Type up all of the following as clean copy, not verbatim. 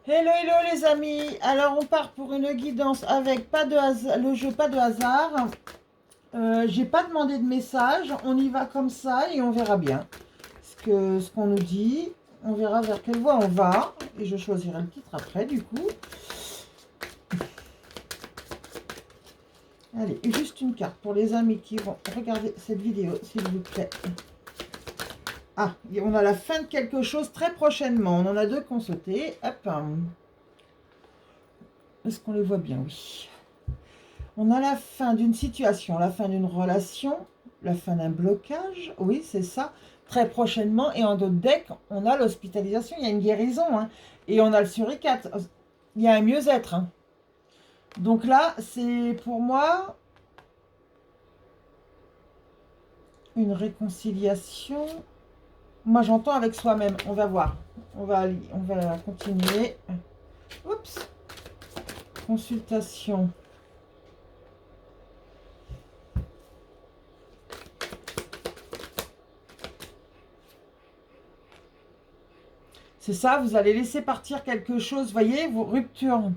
Hello, hello les amis. Alors on part pour une guidance avec pas de hasard, le jeu pas de hasard. J'ai pas demandé de message. On y va comme ça et on verra bien ce qu'on nous dit. On verra vers quelle voie on va. Et je choisirai le titre après du coup. Allez, juste une carte pour les amis qui vont regarder cette vidéo, s'il vous plaît. Ah, et on a la fin de quelque chose très prochainement. On en a deux qui ont sauté. Hop. Est-ce qu'on les voit bien? Oui. On a la fin d'une situation, la fin d'une relation, la fin d'un blocage. Oui, c'est ça. Très prochainement. Et en d'autres decks, on a l'hospitalisation. Il y a une guérison. Hein. Et on a le suricate. Il y a un mieux-être. Hein. Donc là, c'est pour moi une réconciliation. Moi, j'entends avec soi-même. On va voir. On va continuer. Oups. Consultation. C'est ça, vous allez laisser partir quelque chose, voyez, vos ruptures.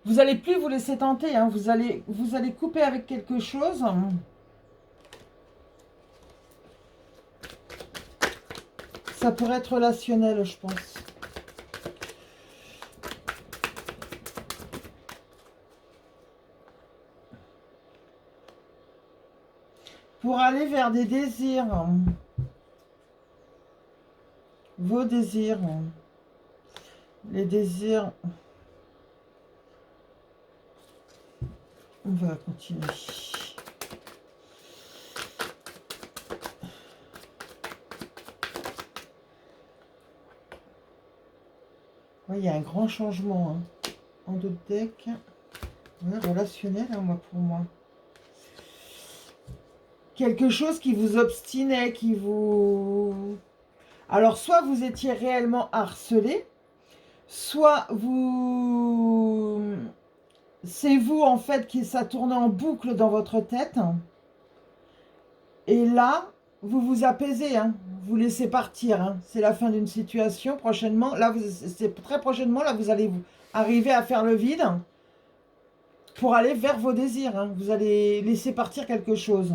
Vous n'allez plus vous laisser tenter, hein, vous allez couper avec quelque chose. Ça pourrait être relationnel, je pense. Pour aller vers des désirs. Vos désirs. Les désirs. On va continuer. Ouais, il y a un grand changement. Hein. En d'autres decks. Ouais, relationnel, hein, moi, pour moi. Quelque chose qui vous obstinait, qui vous... Alors, soit vous étiez réellement harcelé, soit vous... C'est vous, en fait, qui ça tournait en boucle dans votre tête. Et là, vous vous apaisez, hein. Vous laissez partir. Hein. C'est la fin d'une situation. Prochainement, là, c'est très prochainement, là, vous allez arriver à faire le vide pour aller vers vos désirs. Hein. Vous allez laisser partir quelque chose.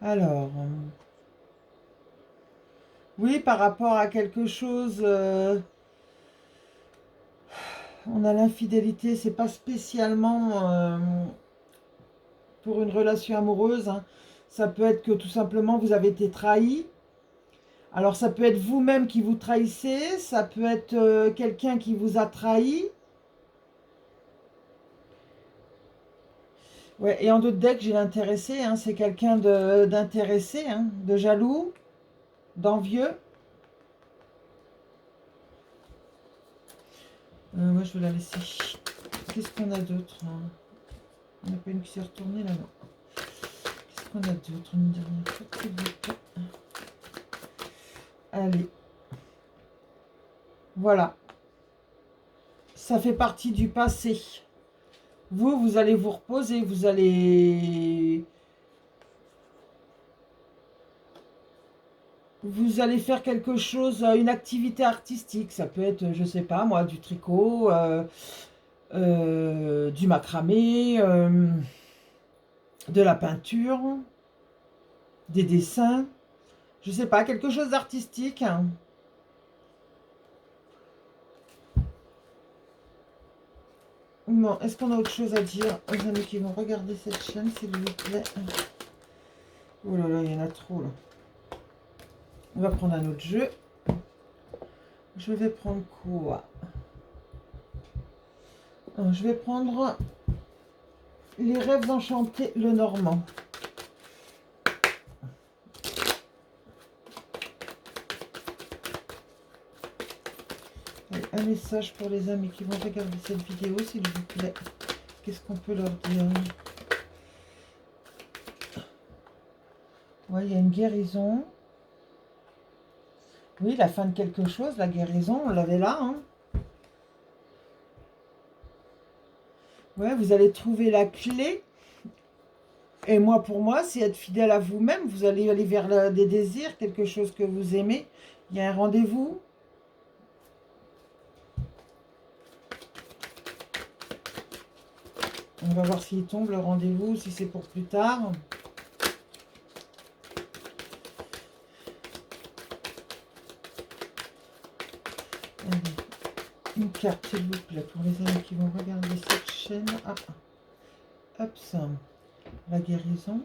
Alors, oui, par rapport à quelque chose, on a l'infidélité, c'est pas spécialement pour une relation amoureuse. Hein. Ça peut être que tout simplement vous avez été trahi. Alors ça peut être vous-même qui vous trahissez, ça peut être quelqu'un qui vous a trahi. Ouais, et en d'autres decks, j'ai l'intéressé, hein, c'est quelqu'un d'intéressé, hein, de jaloux, d'envieux. Ouais, je vais la laisser. Qu'est-ce qu'on a d'autre hein. On n'a pas une qui s'est retournée là, non. Qu'est-ce qu'on a d'autre une dernière fois, s'il vous plaît. Allez. Voilà. Ça fait partie du passé. Vous allez vous reposer, vous allez faire quelque chose, une activité artistique. Ça peut être, je sais pas moi, du tricot, du macramé, de la peinture, des dessins. Je sais pas, quelque chose d'artistique. Hein. Bon, est-ce qu'on a autre chose à dire aux amis qui vont regarder cette chaîne, s'il vous plaît? Oh là là, il y en a trop là. On va prendre un autre jeu. Je vais prendre quoi? Je vais prendre les rêves enchantés, le normand. Allez, un message pour les amis qui vont regarder cette vidéo, s'il vous plaît. Qu'est-ce qu'on peut leur dire? Ouais, il y a une guérison. Oui, la fin de quelque chose, la guérison, on l'avait là. Hein. Ouais, vous allez trouver la clé. Et moi, pour moi, c'est être fidèle à vous-même. Vous allez aller vers des désirs, quelque chose que vous aimez. Il y a un rendez-vous. On va voir s'il tombe le rendez-vous, si c'est pour plus tard. Allez, une carte, s'il vous plaît, pour les amis qui vont regarder cette chaîne. Ah, hop, ça. La guérison.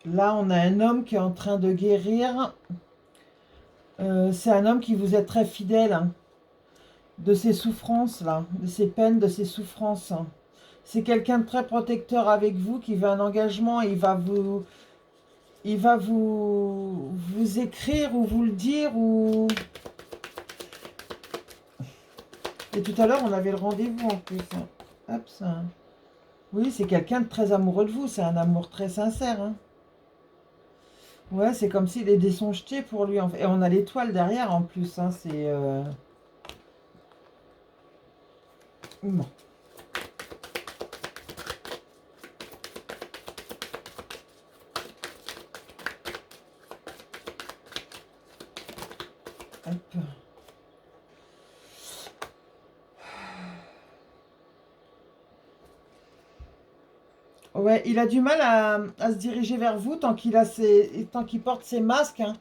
Là, on a un homme qui est en train de guérir. C'est un homme qui vous est très fidèle, hein, de ses souffrances, là, de ses peines, de ses souffrances. C'est quelqu'un de très protecteur avec vous, qui veut un engagement. Il va vous écrire ou vous le dire. Et tout à l'heure, on avait le rendez-vous en plus, hein. Hop, ça. Oui, c'est quelqu'un de très amoureux de vous. C'est un amour très sincère, hein. Ouais, c'est comme si les dés sont jetés pour lui, en fait. Et on a l'étoile derrière en plus, hein. C'est... Bon. Hop. Ouais, il a du mal à se diriger vers vous tant qu'il porte ses masques, hein.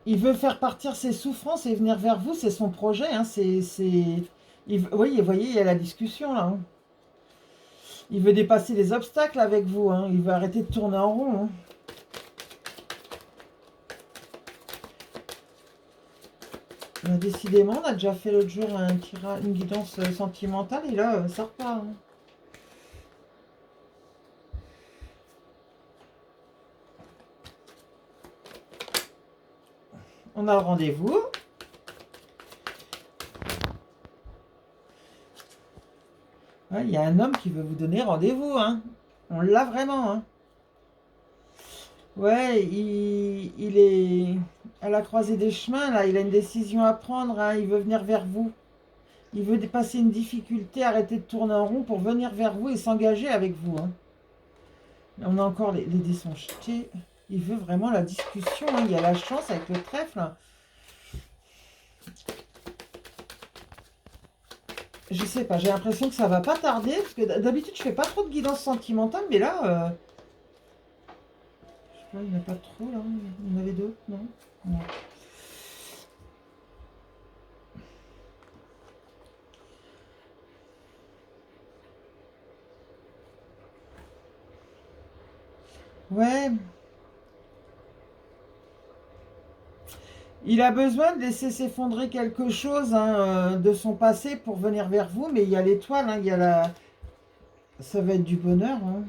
Il veut faire partir ses souffrances et venir vers vous, c'est son projet, hein. Oui, vous voyez, il y a la discussion là, hein. Il veut dépasser les obstacles avec vous, hein. Il veut arrêter de tourner en rond, hein. Décidément, on a déjà fait l'autre jour une guidance sentimentale et là, ça repart, hein. On a le rendez-vous. Ouais, il y a un homme qui veut vous donner rendez-vous, hein. On l'a vraiment, hein. Ouais, il est à la croisée des chemins, là. Il a une décision à prendre, hein. Il veut venir vers vous. Il veut dépasser une difficulté, arrêter de tourner en rond pour venir vers vous et s'engager avec vous, hein. On a encore les dés sont jetés. Il veut vraiment la discussion, hein. Il y a la chance avec le trèfle, hein. Je sais pas, j'ai l'impression que ça va pas tarder, parce que d'habitude je fais pas trop de guidance sentimentale, mais là, je sais pas, il n'y en a pas trop là. Il y en avait d'autres, non? Non. Ouais, il a besoin de laisser s'effondrer quelque chose, hein, de son passé pour venir vers vous, mais il y a l'étoile, hein, il y a la... Ça va être du bonheur, hein.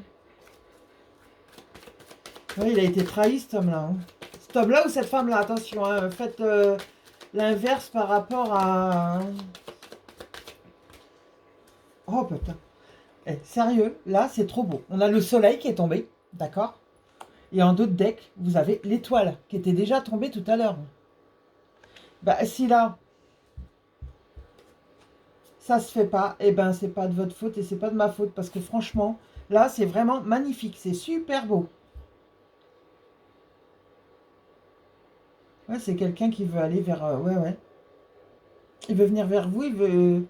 Ouais, il a été trahi cet homme-là, hein. Cet homme-là ou cette femme-là, attention, hein, faites l'inverse par rapport à... Oh putain. Eh, sérieux, là c'est trop beau. On a le soleil qui est tombé, d'accord? Et en d'autres decks, vous avez l'étoile qui était déjà tombée tout à l'heure. Bah si là, ça se fait pas, eh ben c'est pas de votre faute et c'est pas de ma faute parce que franchement, là c'est vraiment magnifique, c'est super beau. Ouais, c'est quelqu'un qui veut aller vers... ouais, ouais. Il veut venir vers vous, il veut...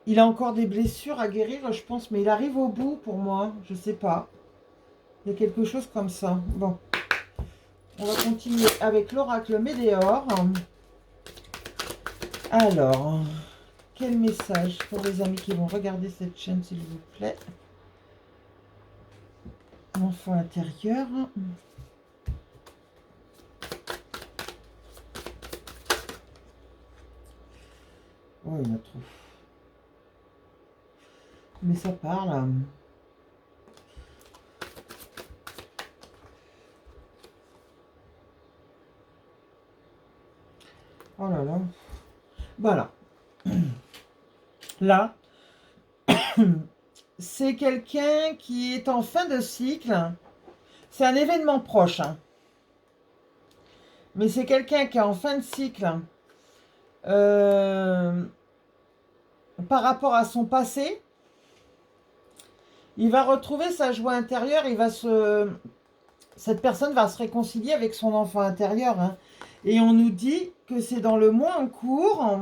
Il a encore des blessures à guérir, je pense, mais il arrive au bout pour moi, je sais pas. Il y a quelque chose comme ça. Bon, on va continuer avec l'oracle Médéor. Alors, quel message pour les amis qui vont regarder cette chaîne, s'il vous plaît? Enfant intérieur. Oh, il y en a trop. Mais ça parle. Oh là là. Voilà. Là, c'est quelqu'un qui est en fin de cycle. C'est un événement proche, hein. Mais c'est quelqu'un qui est en fin de cycle euh, par rapport à son passé. Il va retrouver sa joie intérieure. Cette personne va se réconcilier avec son enfant intérieur, hein. Et on nous dit que c'est dans le mois en cours.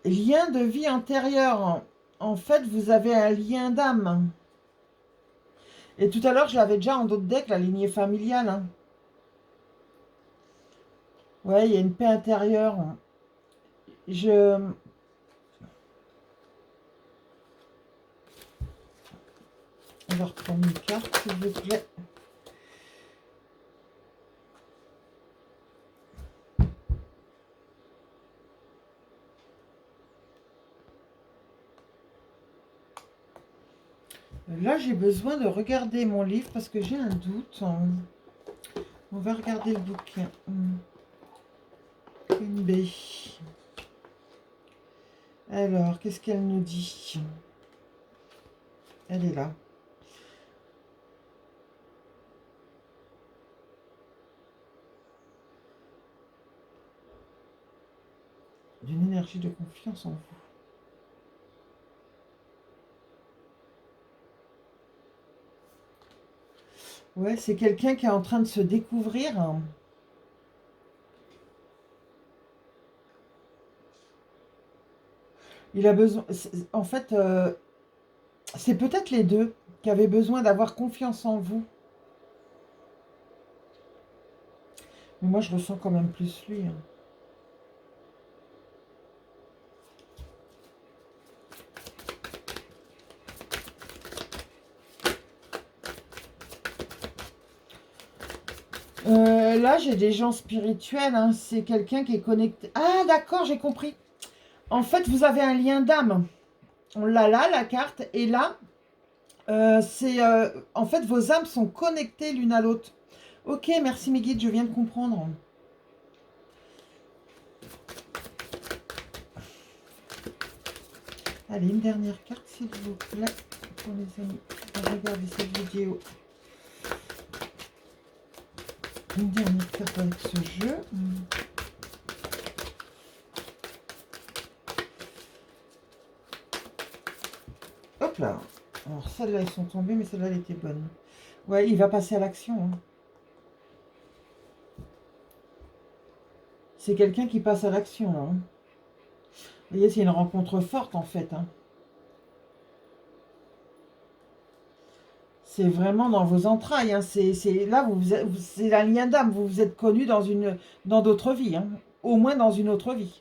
Lien de vie antérieure. En fait, vous avez un lien d'âme. Et tout à l'heure, je l'avais déjà en d'autres decks, la lignée familiale, hein. Ouais, il y a une paix intérieure. Je... On va reprendre une carte, s'il vous plaît. Là, j'ai besoin de regarder mon livre parce que j'ai un doute. On va regarder le bouquin. Une B. Alors, qu'est-ce qu'elle nous dit? Elle est là. D'une énergie de confiance en vous. Ouais, c'est quelqu'un qui est en train de se découvrir. Il a besoin... En fait, c'est peut-être les deux qui avaient besoin d'avoir confiance en vous. Mais moi, je ressens quand même plus lui, hein. Là, j'ai des gens spirituels, hein. C'est quelqu'un qui est connecté. Ah, d'accord, j'ai compris. En fait, vous avez un lien d'âme. On l'a là, la carte. Et là, en fait, vos âmes sont connectées l'une à l'autre. Ok, merci mes guides, je viens de comprendre. Allez, une dernière carte, s'il vous plaît, pour les amis. Regardez cette vidéo. Une dernière carte avec ce jeu. Hop là. Alors, celles-là, elles sont tombées, mais celle-là, elle était bonne. Ouais, il va passer à l'action, hein. C'est quelqu'un qui passe à l'action, là, hein. Vous voyez, c'est une rencontre forte, en fait, hein. C'est vraiment dans vos entrailles, hein. Là, c'est un lien d'âme. Vous vous êtes connus dans d'autres vies, hein. Au moins dans une autre vie.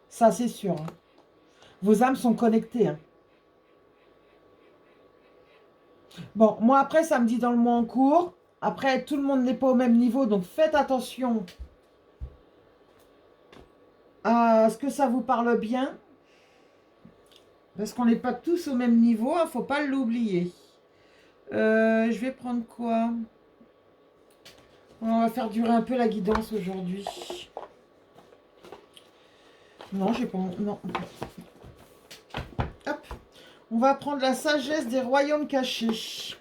Ça, c'est sûr, hein. Vos âmes sont connectées, hein. Bon, moi, après, ça me dit dans le mois en cours. Après, tout le monde n'est pas au même niveau, donc faites attention à ce que ça vous parle bien. Parce qu'on n'est pas tous au même niveau, il ne faut pas l'oublier. Je vais prendre quoi? On va faire durer un peu la guidance aujourd'hui. Non, j'ai pas... Non. Hop. On va prendre la sagesse des royaumes cachés.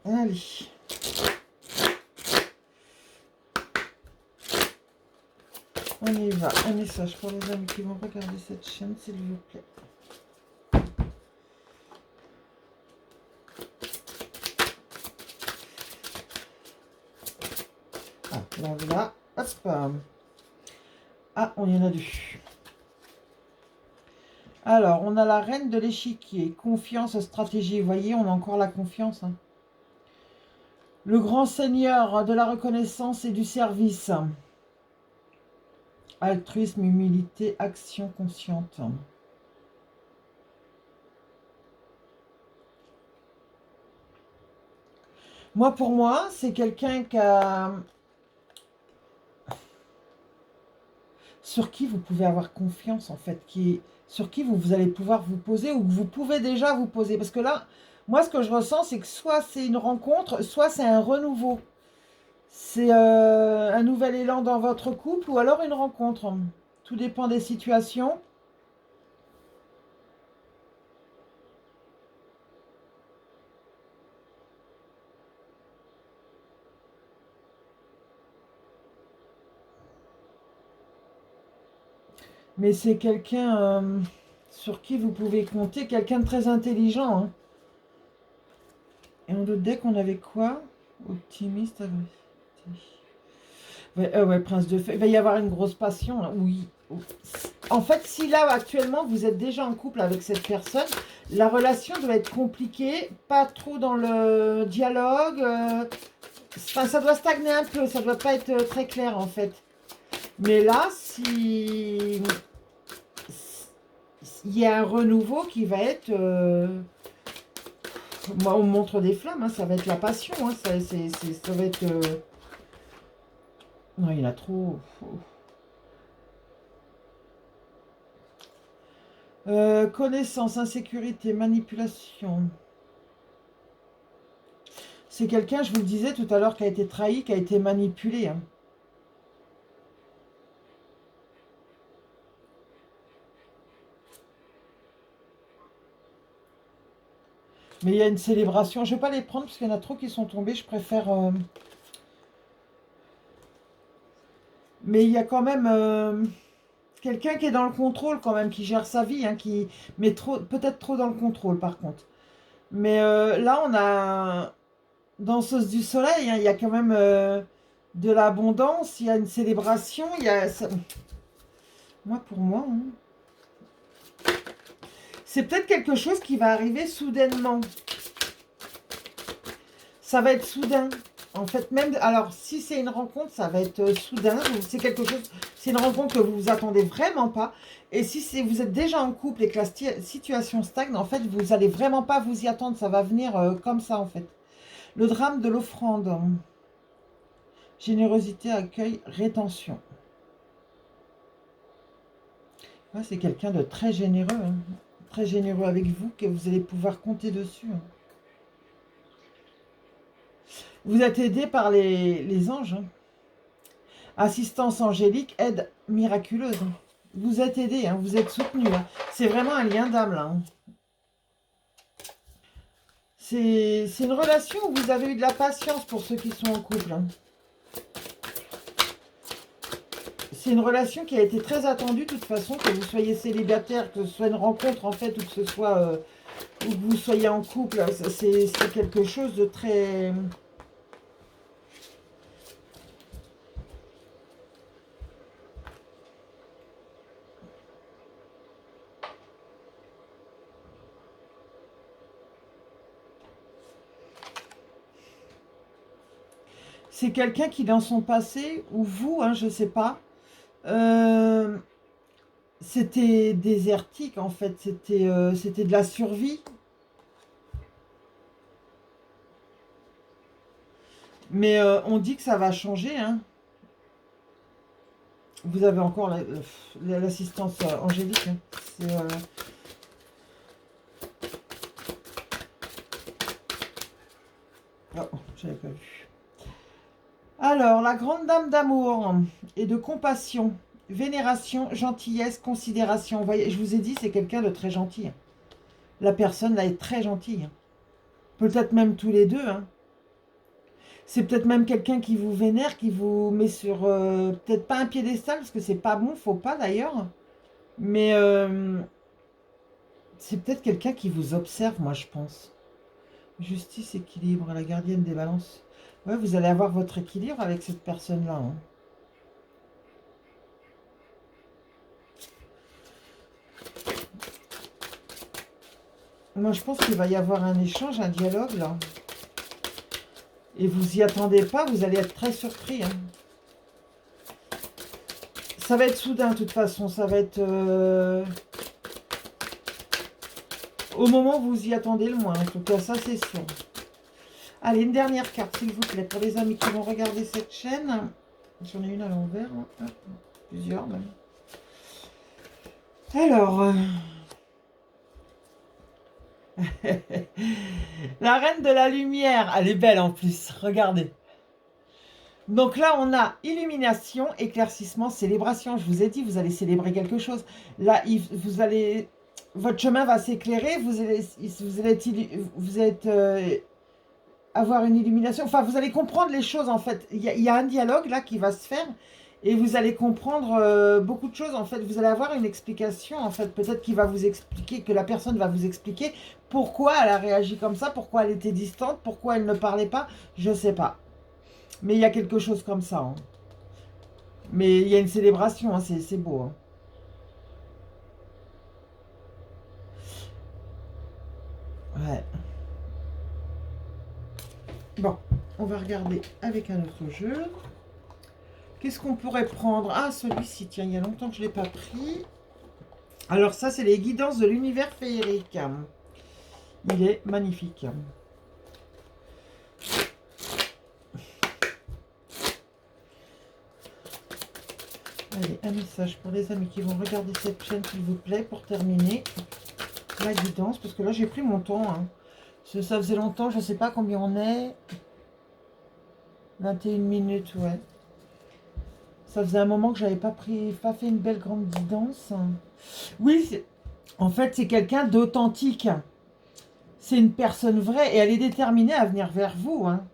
Allez. On y va. Un message pour les amis qui vont regarder cette chaîne, s'il vous plaît. Ah, là. Hop. Ah, on y en a deux. Alors, on a la reine de l'échiquier. Confiance, stratégie. Vous voyez, on a encore la confiance, hein. Le grand seigneur de la reconnaissance et du service. Altruisme, humilité, action consciente. Pour moi, c'est quelqu'un sur qui vous pouvez avoir confiance, en fait, sur qui vous allez pouvoir vous poser ou que vous pouvez déjà vous poser. Parce que là, moi, ce que je ressens, c'est que soit c'est une rencontre, soit c'est un renouveau. C'est un nouvel élan dans votre couple ou alors une rencontre. Tout dépend des situations. Mais c'est quelqu'un sur qui vous pouvez compter, quelqu'un de très intelligent, hein. Et en autre deck, on avait quoi? Optimiste, ouais, ouais, prince de feu. Il va y avoir une grosse passion, là. Oui. En fait, si là, actuellement, vous êtes déjà en couple avec cette personne, la relation doit être compliquée, pas trop dans le dialogue. Enfin, ça doit stagner un peu, ça doit pas être très clair, en fait. Mais là, si il y a un renouveau qui va être... moi, on me montre des flammes, hein, ça va être la passion. Hein, ça va être... Non, il y en a trop. Connaissance, insécurité, manipulation. C'est quelqu'un, je vous le disais tout à l'heure, qui a été trahi, qui a été manipulé. Hein. Mais il y a une célébration. Je ne vais pas les prendre parce qu'il y en a trop qui sont tombés. Je préfère... Mais il y a quand même quelqu'un qui est dans le contrôle quand même, qui gère sa vie, hein, qui met trop, peut-être trop dans le contrôle par contre. Mais là, on a danseuse du soleil, hein, il y a quand même de l'abondance, il y a une célébration, il y a... Moi, pour moi, hein, c'est peut-être quelque chose qui va arriver soudainement. Ça va être soudain. En fait, même... Alors, si c'est une rencontre, ça va être soudain. C'est quelque chose... C'est une rencontre que vous vous attendez vraiment pas. Et si vous êtes déjà en couple et que la situation stagne, en fait, vous allez vraiment pas vous y attendre. Ça va venir comme ça, en fait. Le drame de l'offrande. Générosité, accueil, rétention. Ouais, c'est quelqu'un de très généreux. Hein. Très généreux avec vous, que vous allez pouvoir compter dessus. Hein. Vous êtes aidé par les anges. Hein. Assistance angélique, aide miraculeuse. Hein. Vous êtes aidé, hein, vous êtes soutenu. Hein. C'est vraiment un lien d'âme, là. Hein. C'est une relation où vous avez eu de la patience pour ceux qui sont en couple. Hein. C'est une relation qui a été très attendue, de toute façon, que vous soyez célibataire, que ce soit une rencontre, en fait, ou que ce soit... ou que vous soyez en couple. C'est quelque chose de très... C'est quelqu'un qui, dans son passé, ou vous, hein, je ne sais pas, euh, c'était désertique, en fait. C'était de la survie. Mais on dit que ça va changer. Hein. Vous avez encore l'assistance angélique. Hein. C'est... Oh, j'avais pas vu. Alors, la grande dame d'amour et de compassion, vénération, gentillesse, considération. Vous voyez, je vous ai dit, c'est quelqu'un de très gentil. Hein. La personne là est très gentille. Hein. Peut-être même tous les deux. Hein. C'est peut-être même quelqu'un qui vous vénère, qui vous met sur... peut-être pas un piédestal, parce que c'est pas bon, faut pas d'ailleurs. Mais c'est peut-être quelqu'un qui vous observe, moi je pense. Justice, équilibre, la gardienne des balances. Ouais, vous allez avoir votre équilibre avec cette personne-là. Hein. Moi, je pense qu'il va y avoir un échange, un dialogue, là. Et vous y attendez pas, vous allez être très surpris. Hein. Ça va être soudain, de toute façon. Ça va être... au moment où vous y attendez le moins. En tout cas, ça, c'est sûr. Allez, une dernière carte, s'il vous plaît, pour les amis qui vont regarder cette chaîne. J'en ai une à l'envers. Hein. Plusieurs, même. Alors... la reine de la lumière. Elle est belle, en plus. Regardez. Donc là, on a illumination, éclaircissement, célébration. Je vous ai dit, vous allez célébrer quelque chose. Là, vous allez, votre chemin va s'éclairer. Vous êtes avoir une illumination. Enfin, vous allez comprendre les choses en fait. Il y a un dialogue là qui va se faire et vous allez comprendre beaucoup de choses en fait. Vous allez avoir une explication en fait. Peut-être qu'il va vous expliquer, que la personne va vous expliquer pourquoi elle a réagi comme ça, pourquoi elle était distante, pourquoi elle ne parlait pas. Je sais pas. Mais il y a quelque chose comme ça, hein. Mais il y a une célébration, hein, c'est beau, hein. Ouais. Bon, on va regarder avec un autre jeu. Qu'est-ce qu'on pourrait prendre? Ah, celui-ci, tiens, il y a longtemps que je ne l'ai pas pris. Alors ça, c'est les guidances de l'univers féerique. Il est magnifique. Allez, un message pour les amis qui vont regarder cette chaîne, s'il vous plaît, pour terminer la guidance. Parce que là, j'ai pris mon temps, hein. Ça faisait longtemps, je ne sais pas combien on est. 21 minutes, ouais. Ça faisait un moment que j'avais pas fait une belle grande guidance. Oui, en fait, c'est quelqu'un d'authentique. C'est une personne vraie et elle est déterminée à venir vers vous, hein.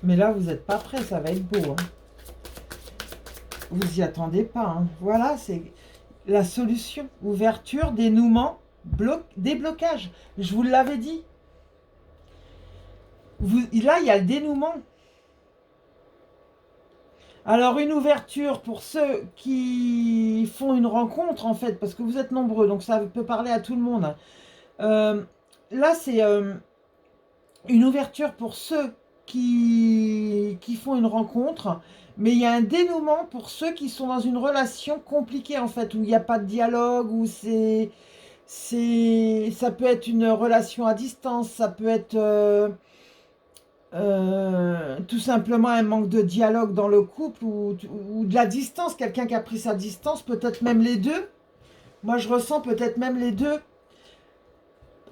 Mais là, vous n'êtes pas prêt, ça va être beau, hein. Vous y attendez pas, hein. Voilà, c'est la solution. Ouverture, dénouement, déblocage. Je vous l'avais dit. Là, il y a le dénouement. Alors, une ouverture pour ceux qui font une rencontre, en fait, parce que vous êtes nombreux, donc ça peut parler à tout le monde. Là, c'est une ouverture pour ceux qui font une rencontre, mais il y a un dénouement pour ceux qui sont dans une relation compliquée, en fait, où il n'y a pas de dialogue, où ça peut être une relation à distance, ça peut être tout simplement un manque de dialogue dans le couple ou de la distance, quelqu'un qui a pris sa distance, peut-être même les deux. Moi, je ressens peut-être même les deux.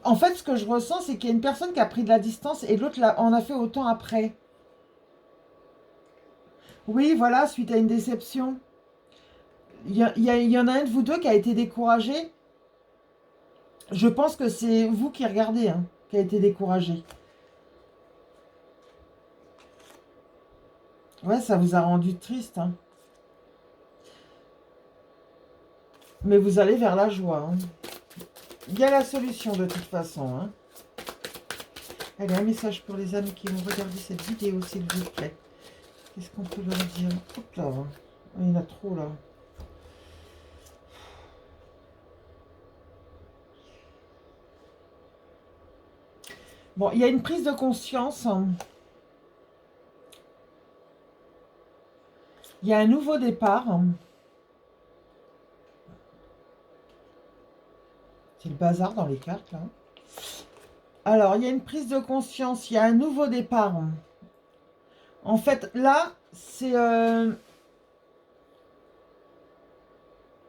En fait, ce que je ressens, c'est qu'il y a une personne qui a pris de la distance et l'autre en a fait autant après. Oui, voilà, suite à une déception. Il y en a un de vous deux qui a été découragé. Je pense que c'est vous qui regardez, hein, qui a été découragé. Ouais, ça vous a rendu triste, hein. Mais vous allez vers la joie, hein. Il y a la solution de toute façon, hein. Allez, un message pour les amis qui vont regarder cette vidéo, s'il vous plaît. Qu'est-ce qu'on peut leur dire? Hop là, hein. Il y en a trop, là. Bon, il y a une prise de conscience. Il y a un nouveau départ. C'est le bazar dans les cartes, là. Alors, il y a une prise de conscience. Il y a un nouveau départ. En fait, là, c'est...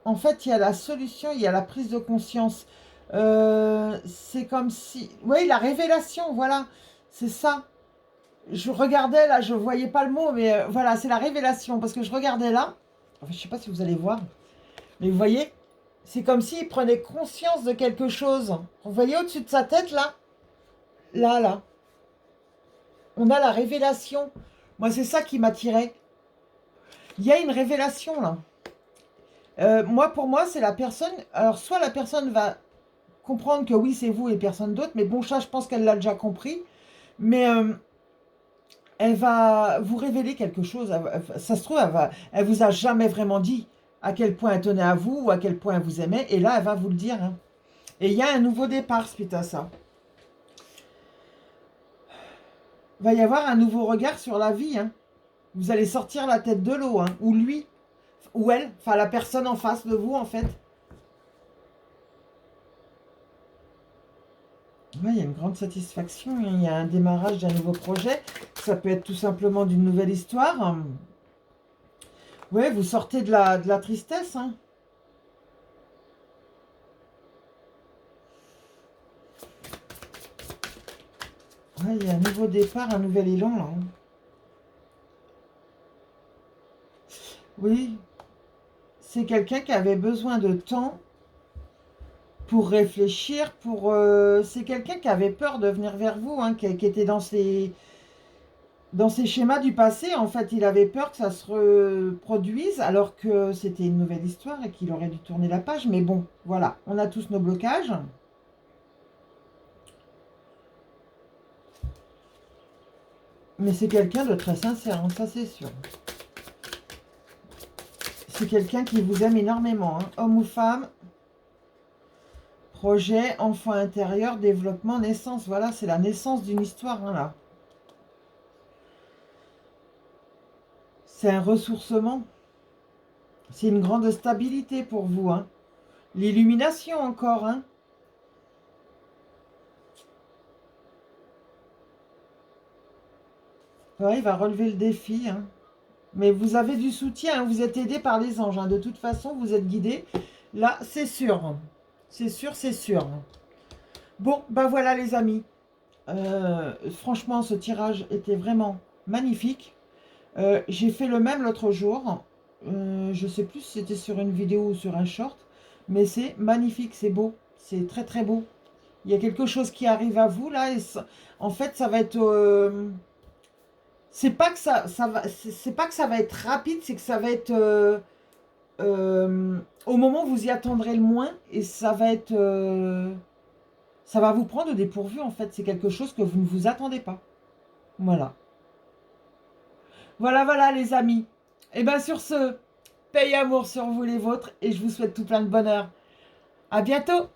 en fait, il y a la solution, il y a la prise de conscience. C'est comme si... Oui, la révélation, voilà. C'est ça. Je regardais là, je voyais pas le mot, mais voilà, c'est la révélation. Parce que je regardais là, enfin, je sais pas si vous allez voir, mais vous voyez, c'est comme s'il prenait conscience de quelque chose. Vous voyez au-dessus de sa tête là, là, on a la révélation. Moi, c'est ça qui m'attirait. Il y a une révélation là. Moi, pour moi, c'est la personne. Alors, soit la personne va comprendre que oui, c'est vous et personne d'autre, mais bon, ça, je pense qu'elle l'a déjà compris. Mais elle va vous révéler quelque chose. Ça se trouve, elle vous a jamais vraiment dit à quel point elle tenait à vous ou à quel point elle vous aimait. Et là, elle va vous le dire, hein. Et il y a un nouveau départ suite à ça. Il va y avoir un nouveau regard sur la vie, hein. Vous allez sortir la tête de l'eau, hein. Ou lui, ou elle, enfin la personne en face de vous, en fait. Ouais, il y a une grande satisfaction. Il y a un démarrage d'un nouveau projet. Ça peut être tout simplement d'une nouvelle histoire. Ouais, vous sortez de la tristesse, hein. Ouais, il y a un nouveau départ, un nouvel élan, là, hein. Oui, c'est quelqu'un qui avait besoin de temps pour réfléchir, c'est quelqu'un qui avait peur de venir vers vous, hein, qui était dans ses schémas du passé. En fait, il avait peur que ça se reproduise, alors que c'était une nouvelle histoire et qu'il aurait dû tourner la page. Mais bon, voilà, on a tous nos blocages. Mais c'est quelqu'un de très sincère, hein, ça c'est sûr. C'est quelqu'un qui vous aime énormément, hein, homme ou femme. Projet, enfant intérieur, développement, naissance. Voilà, c'est la naissance d'une histoire, hein, là. C'est un ressourcement. C'est une grande stabilité pour vous, hein. L'illumination encore, hein. Ouais, il va relever le défi, hein. Mais vous avez du soutien, hein, vous êtes aidé par les anges, hein. De toute façon, vous êtes guidé. Là, c'est sûr. C'est sûr, c'est sûr. Bon, ben voilà les amis. Franchement, ce tirage était vraiment magnifique. J'ai fait le même l'autre jour. Je sais plus si c'était sur une vidéo ou sur un short. Mais c'est magnifique, c'est beau. C'est très très beau. Il y a quelque chose qui arrive à vous là. En fait, ça va être... c'est pas que ça va, c'est pas que ça va être rapide, c'est que ça va être au moment où vous y attendrez le moins, et ça va être ça va vous prendre au dépourvu en fait. C'est quelque chose que vous ne vous attendez pas. Voilà. Voilà, voilà les amis. Et bien sur ce, paix et amour sur vous les vôtres, et je vous souhaite tout plein de bonheur. À bientôt.